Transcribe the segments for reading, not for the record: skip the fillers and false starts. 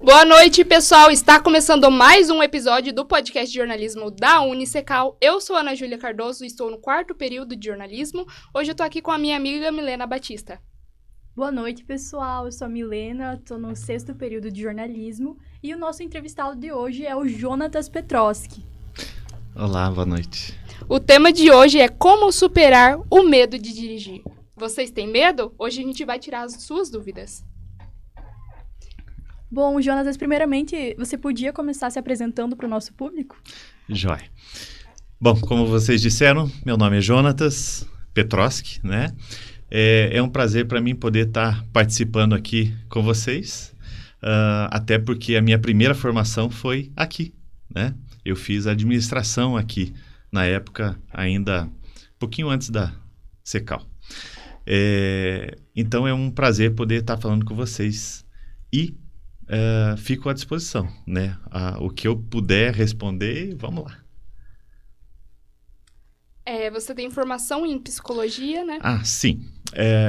Boa noite, pessoal. Está começando mais um episódio do podcast de jornalismo da Unicecal. Eu sou Ana Júlia Cardoso e estou no 4º período de jornalismo. Hoje eu estou aqui com a minha amiga Milena Batista. Boa noite, pessoal. Eu sou a Milena, estou no 6º período de jornalismo e o nosso entrevistado de hoje é o Jonatas Petroski. Olá, boa noite. O tema de hoje é como superar o medo de dirigir. Vocês têm medo? Hoje a gente vai tirar as suas dúvidas. Bom, Jonatas, primeiramente, você podia começar se apresentando para o nosso público? Joia. Bom, como vocês disseram, meu nome é Jonatas Petroski, né? É um prazer para mim poder estar participando aqui com vocês, até porque a minha primeira formação foi aqui, né? Eu fiz administração aqui, na época ainda um pouquinho antes da Cecal. Então é um prazer poder estar falando com vocês e fico à disposição, né? O que eu puder responder, vamos lá. Você tem formação em psicologia, né? Sim.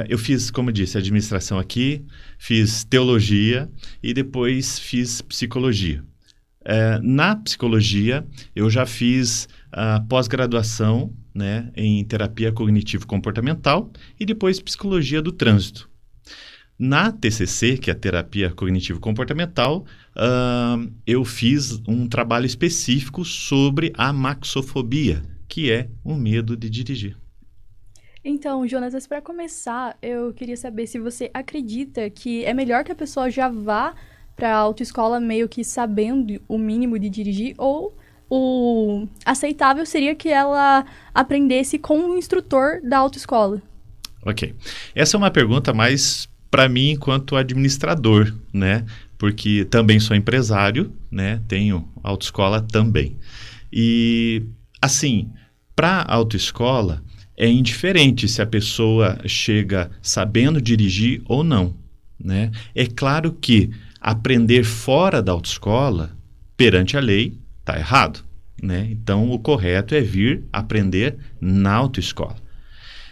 Eu fiz, como eu disse, administração aqui, fiz teologia e depois fiz psicologia. Na psicologia, eu já fiz pós-graduação, né, em terapia cognitivo-comportamental e depois psicologia do trânsito. Na TCC, que é a terapia cognitivo-comportamental, eu fiz um trabalho específico sobre a maxofobia, que é o medo de dirigir. Então, Jonatas, para começar, eu queria saber se você acredita que é melhor que a pessoa já vá para a autoescola meio que sabendo o mínimo de dirigir, ou o aceitável seria que ela aprendesse com o instrutor da autoescola? Ok. Essa é uma pergunta mais para mim enquanto administrador, né? Porque também sou empresário, né? Tenho autoescola também. E, assim, para a autoescola é indiferente se a pessoa chega sabendo dirigir ou não, né? É claro que aprender fora da autoescola, perante a lei, está errado, né? Então, o correto é vir aprender na autoescola.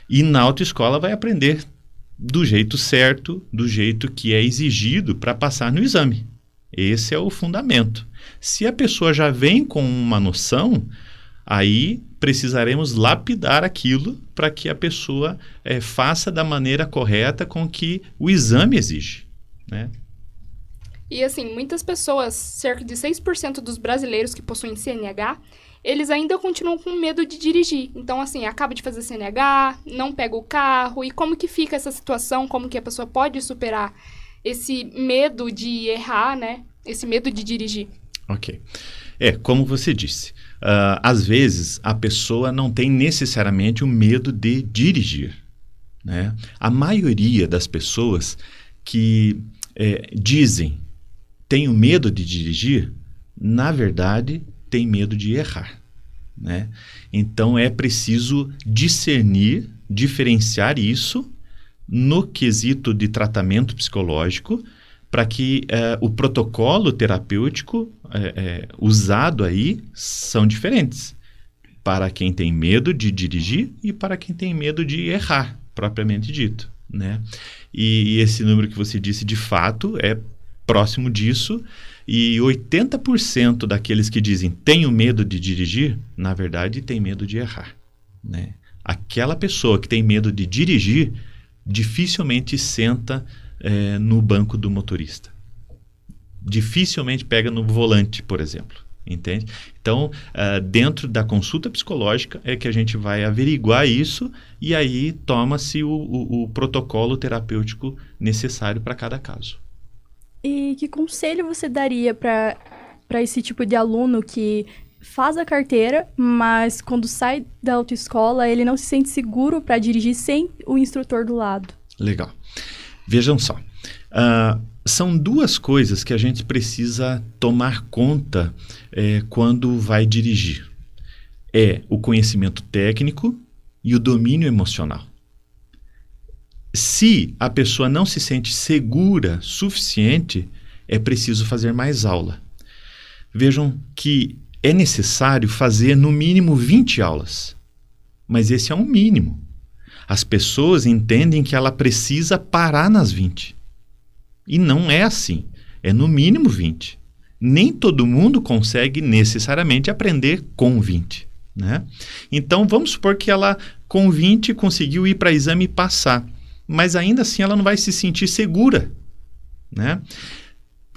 E na autoescola vai aprender do jeito certo, do jeito que é exigido para passar no exame. Esse é o fundamento. Se a pessoa já vem com uma noção, aí precisaremos lapidar aquilo para que a pessoa faça da maneira correta com que o exame exige, né? E assim, muitas pessoas, cerca de 6% dos brasileiros que possuem CNH, eles ainda continuam com medo de dirigir. Então, assim, acaba de fazer CNH, não pega o carro. E como que fica essa situação? Como que a pessoa pode superar esse medo de errar, né? Esse medo de dirigir. Ok. Como você disse, às vezes a pessoa não tem necessariamente o medo de dirigir, né? A maioria das pessoas que dizem tenho medo de dirigir, na verdade, tem medo de errar, né? Então, é preciso discernir, diferenciar isso no quesito de tratamento psicológico para que o protocolo terapêutico usado aí são diferentes para quem tem medo de dirigir e para quem tem medo de errar, propriamente dito, né? E esse número que você disse, de fato, é próximo disso, e 80% daqueles que dizem tenho medo de dirigir, na verdade tem medo de errar, né? Aquela pessoa que tem medo de dirigir dificilmente senta no banco do motorista, dificilmente pega no volante, por exemplo, entende? Então, dentro da consulta psicológica é que a gente vai averiguar isso e aí toma-se o protocolo terapêutico necessário para cada caso. E que conselho você daria para esse tipo de aluno que faz a carteira, mas quando sai da autoescola ele não se sente seguro para dirigir sem o instrutor do lado? Legal. Vejam só. São duas coisas que a gente precisa tomar conta quando vai dirigir. É o conhecimento técnico e o domínio emocional. Se a pessoa não se sente segura suficiente, é preciso fazer mais aula. Vejam que é necessário fazer no mínimo 20 aulas, mas esse é um mínimo. As pessoas entendem que ela precisa parar nas 20. E não é assim. é no mínimo 20. Nem todo mundo consegue necessariamente aprender com 20, né? Então, vamos supor que ela, com 20, conseguiu ir para exame e passar. Mas ainda assim ela não vai se sentir segura, né?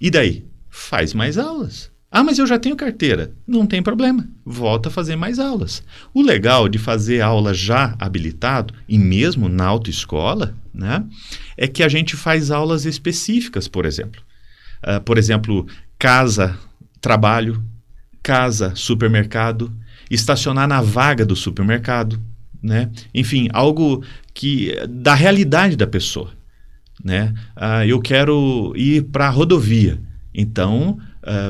E daí? Faz mais aulas. Ah, mas eu já tenho carteira. Não tem problema. Volta a fazer mais aulas. O legal de fazer aula já habilitado, e mesmo na autoescola, né, é que a gente faz aulas específicas, por exemplo. Por exemplo, casa, trabalho, casa, supermercado, estacionar na vaga do supermercado, né? Enfim, algo que da realidade da pessoa, né? Eu quero ir para a rodovia. Então,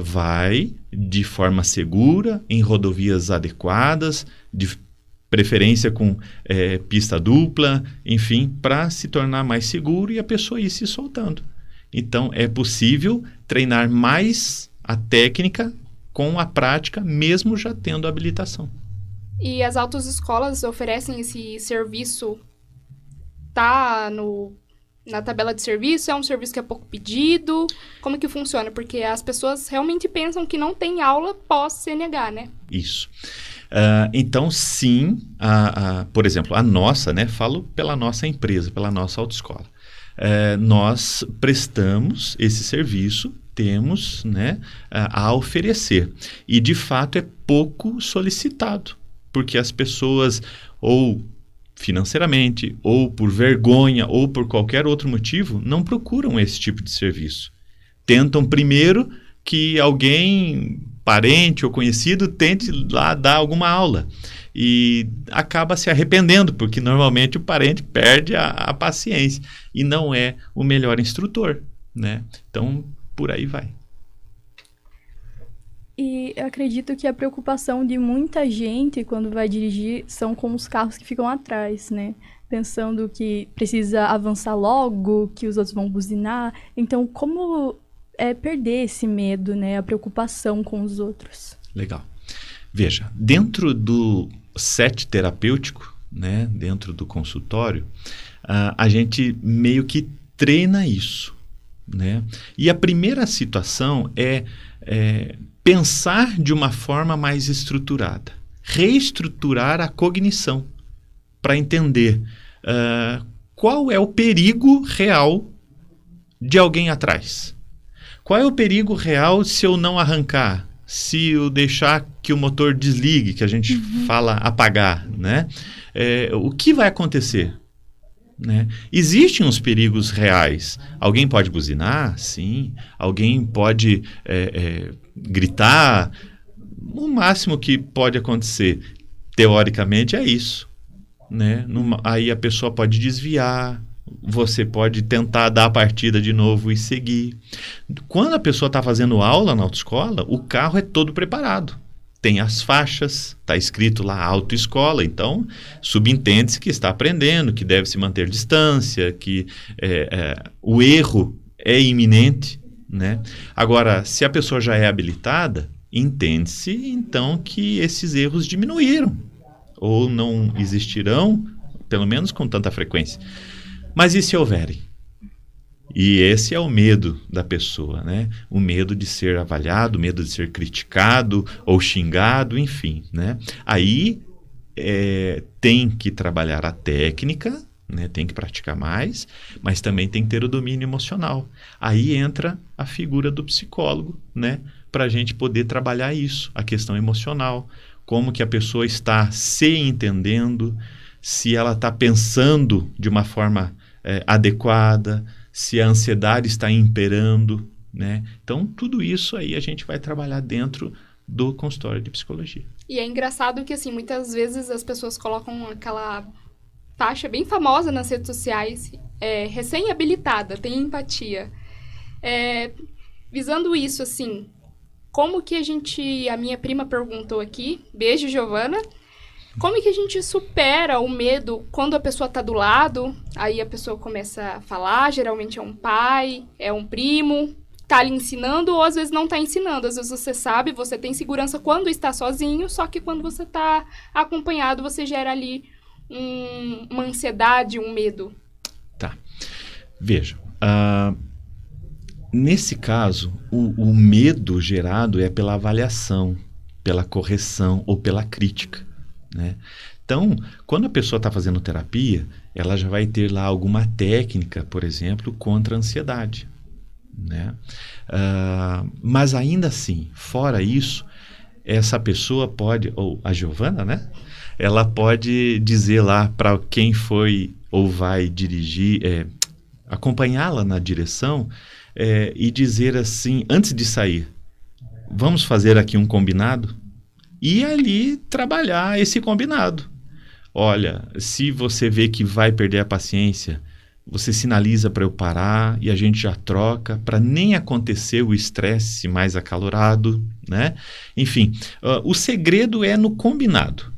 vai de forma segura, em rodovias adequadas, de preferência com pista dupla, enfim, para se tornar mais seguro e a pessoa ir se soltando. Então, é possível treinar mais a técnica com a prática, mesmo já tendo habilitação. E as autoescolas oferecem esse serviço, tá na tabela de serviço? É um serviço que é pouco pedido? Como que funciona? Porque as pessoas realmente pensam que não tem aula pós-CNH, né? Isso. Então, sim, por exemplo, a nossa, né? Falo pela nossa empresa, pela nossa autoescola. Nós prestamos esse serviço, temos, né, a oferecer. E, de fato, é pouco solicitado, porque as pessoas, ou financeiramente, ou por vergonha, ou por qualquer outro motivo, não procuram esse tipo de serviço. Tentam primeiro que alguém, parente ou conhecido, tente lá dar alguma aula. E acaba se arrependendo, porque normalmente o parente perde a paciência e não é o melhor instrutor, né? Então, por aí vai. E eu acredito que a preocupação de muita gente quando vai dirigir são com os carros que ficam atrás, né? Pensando que precisa avançar logo, que os outros vão buzinar. Então, como perder esse medo, né? A preocupação com os outros? Legal. Veja, dentro do set terapêutico, né? Dentro do consultório, a gente meio que treina isso, né? E a primeira situação é pensar de uma forma mais estruturada, reestruturar a cognição para entender qual é o perigo real de alguém atrás. Qual é o perigo real se eu não arrancar, se eu deixar que o motor desligue, que a gente fala apagar, né? O que vai acontecer? Né? Existem os perigos reais. Alguém pode buzinar, sim. Alguém pode gritar. O máximo que pode acontecer, teoricamente, é isso. Né? Aí a pessoa pode desviar. Você pode tentar dar a partida de novo e seguir. Quando a pessoa está fazendo aula na autoescola, o carro é todo preparado. Tem as faixas, está escrito lá autoescola, então subentende-se que está aprendendo, que deve se manter distância, que o erro é iminente, né? Agora, se a pessoa já é habilitada, entende-se então que esses erros diminuíram ou não existirão, pelo menos com tanta frequência. Mas e se houverem? E esse é o medo da pessoa, né? O medo de ser avaliado, o medo de ser criticado ou xingado, enfim, né? Aí tem que trabalhar a técnica, né? Tem que praticar mais, mas também tem que ter o domínio emocional. Aí entra a figura do psicólogo, né? Para a gente poder trabalhar isso, a questão emocional, como que a pessoa está se entendendo, se ela está pensando de uma forma adequada, se a ansiedade está imperando, né? Então, tudo isso aí a gente vai trabalhar dentro do consultório de psicologia. E é engraçado que, assim, muitas vezes as pessoas colocam aquela faixa bem famosa nas redes sociais, recém-habilitada, tem empatia. Visando isso, assim, como que a minha prima perguntou aqui, beijo, Giovana, como que a gente supera o medo quando a pessoa está do lado, aí a pessoa começa a falar, geralmente é um pai, é um primo, está ali ensinando ou às vezes não está ensinando. Às vezes você sabe, você tem segurança quando está sozinho, só que quando você está acompanhado, você gera ali uma ansiedade, um medo. Tá. Veja, Nesse caso, o medo gerado é pela avaliação, pela correção ou pela crítica, né? Então, quando a pessoa está fazendo terapia, ela já vai ter lá alguma técnica, por exemplo, contra a ansiedade, né? Mas ainda assim, fora isso, essa pessoa pode, ou a Giovana, né? Ela pode dizer lá para quem foi ou vai dirigir, acompanhá-la na direção, e dizer assim, antes de sair, vamos fazer aqui um combinado? E ali trabalhar esse combinado. Olha, se você vê que vai perder a paciência, você sinaliza para eu parar e a gente já troca, para nem acontecer o estresse mais acalorado, né? Enfim, o segredo é no combinado.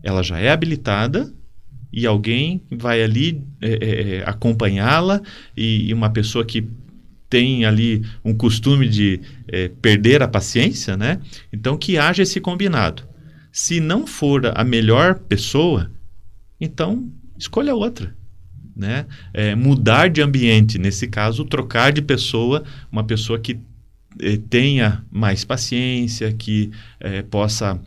Ela já é habilitada e alguém vai ali acompanhá-la, e uma pessoa que tem ali um costume de perder a paciência, né? Então, que haja esse combinado. Se não for a melhor pessoa, então escolha outra, né? Mudar de ambiente, nesse caso, trocar de pessoa, uma pessoa que tenha mais paciência, que possa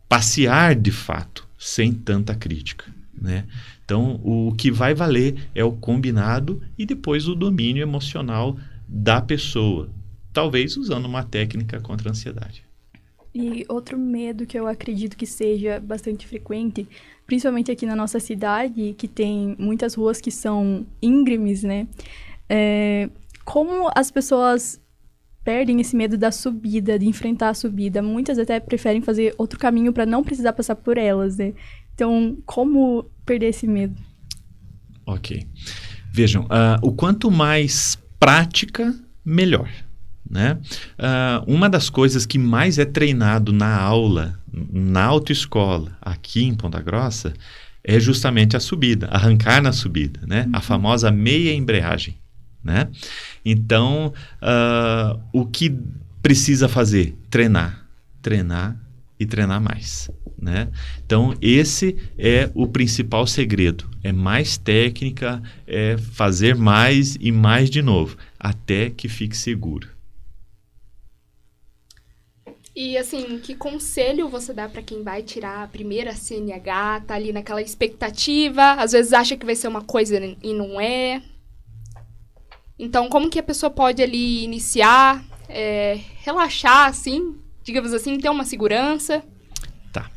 passear de fato, sem tanta crítica, né? Então, o que vai valer é o combinado e depois o domínio emocional da pessoa, talvez usando uma técnica contra a ansiedade. E outro medo que eu acredito que seja bastante frequente, principalmente aqui na nossa cidade, que tem muitas ruas que são íngremes, né? Como as pessoas perdem esse medo da subida, de enfrentar a subida. Muitas até preferem fazer outro caminho para não precisar passar por elas, né? Então, como perder esse medo? Ok. Vejam, o quanto mais prática, melhor, né? Uma das coisas que mais é treinado na aula, na autoescola, aqui em Ponta Grossa, é justamente a subida, arrancar na subida, né? A famosa meia embreagem, né? Então, o que precisa fazer? Treinar e treinar mais, né? Então, esse é o principal segredo. É mais técnica, é fazer mais e mais de novo, até que fique seguro. E, assim, que conselho você dá para quem vai tirar a primeira CNH, tá ali naquela expectativa, às vezes acha que vai ser uma coisa e não é? Então, como que a pessoa pode ali iniciar, relaxar, assim, digamos assim, ter uma segurança? Tá.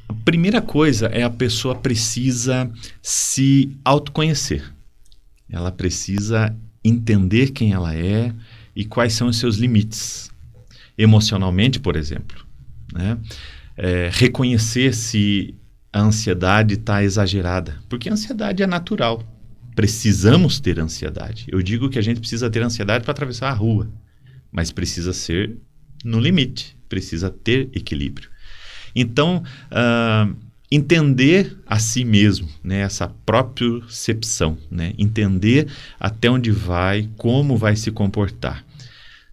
A primeira coisa é a pessoa precisa se autoconhecer. Ela precisa entender quem ela é e quais são os seus limites. Emocionalmente, por exemplo, né? Reconhecer se a ansiedade está exagerada, porque a ansiedade é natural. Precisamos ter ansiedade. Eu digo que a gente precisa ter ansiedade para atravessar a rua, mas precisa ser no limite, precisa ter equilíbrio. Então, entender a si mesmo, né, essa propriocepção, né, entender até onde vai, como vai se comportar.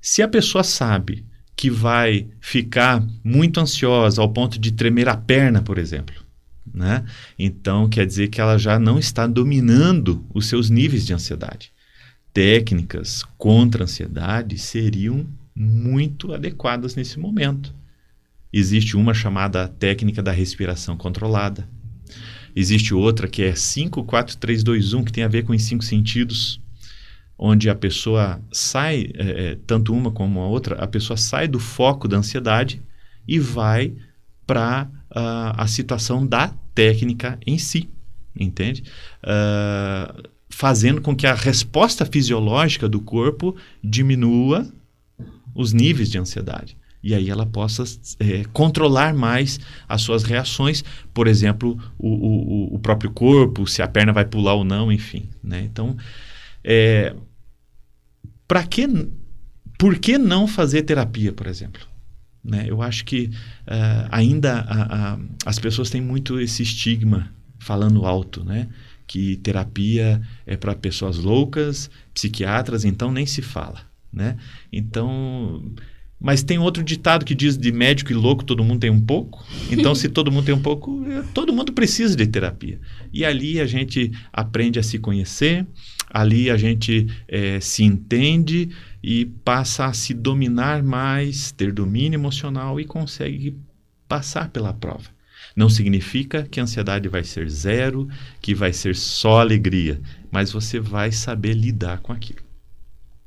Se a pessoa sabe que vai ficar muito ansiosa ao ponto de tremer a perna, por exemplo, né? Então, quer dizer que ela já não está dominando os seus níveis de ansiedade. Técnicas contra a ansiedade seriam muito adequadas nesse momento. Existe uma chamada técnica da respiração controlada. Existe outra que é 5, 4, 3, 2, 1, que tem a ver com os 5 sentidos, onde a pessoa sai, tanto uma como a outra, a pessoa sai do foco da ansiedade e vai para a situação da técnica em si, entende? Fazendo com que a resposta fisiológica do corpo diminua os níveis de ansiedade. E aí ela possa controlar mais as suas reações, por exemplo, o próprio corpo, se a perna vai pular ou não, enfim, né? Então, por que não fazer terapia, por exemplo? Né? Eu acho que ainda as pessoas têm muito esse estigma falando alto, né? Que terapia é para pessoas loucas, psiquiatras, então nem se fala, né? Então, mas tem outro ditado que diz: de médico e louco todo mundo tem um pouco. Então, se todo mundo tem um pouco, todo mundo precisa de terapia. E ali a gente aprende a se conhecer, Ali a gente se entende e passa a se dominar mais, ter domínio emocional e consegue passar pela prova. Não significa que a ansiedade vai ser zero, que vai ser só alegria, mas você vai saber lidar com aquilo.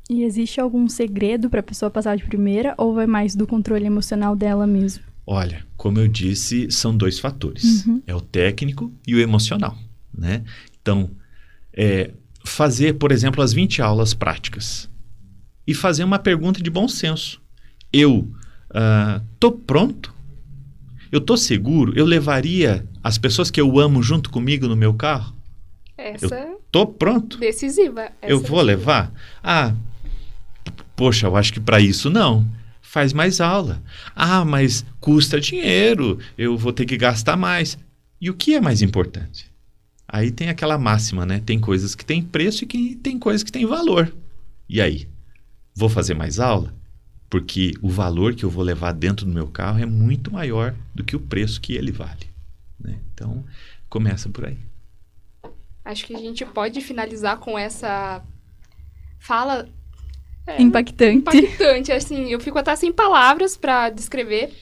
E existe algum segredo para a pessoa passar de primeira ou vai mais do controle emocional dela mesmo? Olha, como eu disse, são 2 fatores. É o técnico e o emocional, né? Então, fazer, por exemplo, as 20 aulas práticas e fazer uma pergunta de bom senso. Eu tô pronto? Eu tô seguro? Eu levaria as pessoas que eu amo junto comigo no meu carro? Essa Tô pronto? decisiva. Eu vou levar? Poxa, eu acho que para isso não. Faz mais aula. Mas custa dinheiro, eu vou ter que gastar mais. E o que é mais importante? Aí tem aquela máxima, né? Tem coisas que têm preço e tem coisas que têm valor. E aí? Vou fazer mais aula? Porque o valor que eu vou levar dentro do meu carro é muito maior do que o preço que ele vale, né? Então, começa por aí. Acho que a gente pode finalizar com essa fala Impactante. Assim, eu fico até sem palavras para descrever.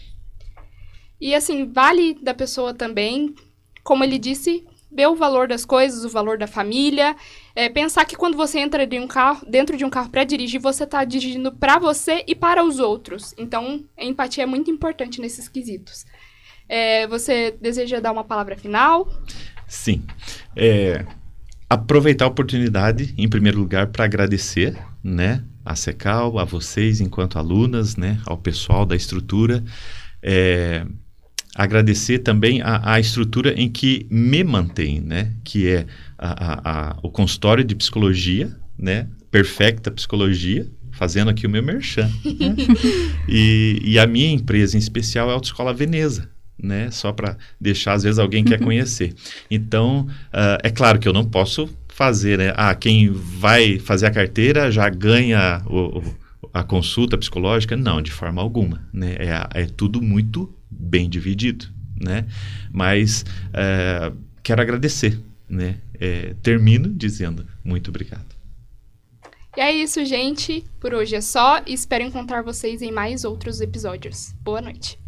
E assim, vale da pessoa também, como ele disse, ver o valor das coisas, o valor da família. Pensar que quando você entra dentro de um carro para dirigir, você está dirigindo para você e para os outros. Então, a empatia é muito importante nesses quesitos. Você deseja dar uma palavra final? Sim. Aproveitar a oportunidade, em primeiro lugar, para agradecer, né, a Cecal, a vocês enquanto alunas, né, ao pessoal da estrutura. Agradecer também a estrutura em que me mantém, né, que é o consultório de psicologia, né, Perfecta Psicologia, fazendo aqui o meu merchan, né? E a minha empresa em especial é a Autoescola Veneza, né, só para deixar, às vezes alguém quer conhecer. Então, é claro que eu não posso fazer, né, quem vai fazer a carteira já ganha a consulta psicológica. Não, de forma alguma, né, é tudo muito bem dividido, né, mas quero agradecer, né, termino dizendo muito obrigado. E é isso, gente, por hoje é só e espero encontrar vocês em mais outros episódios. Boa noite.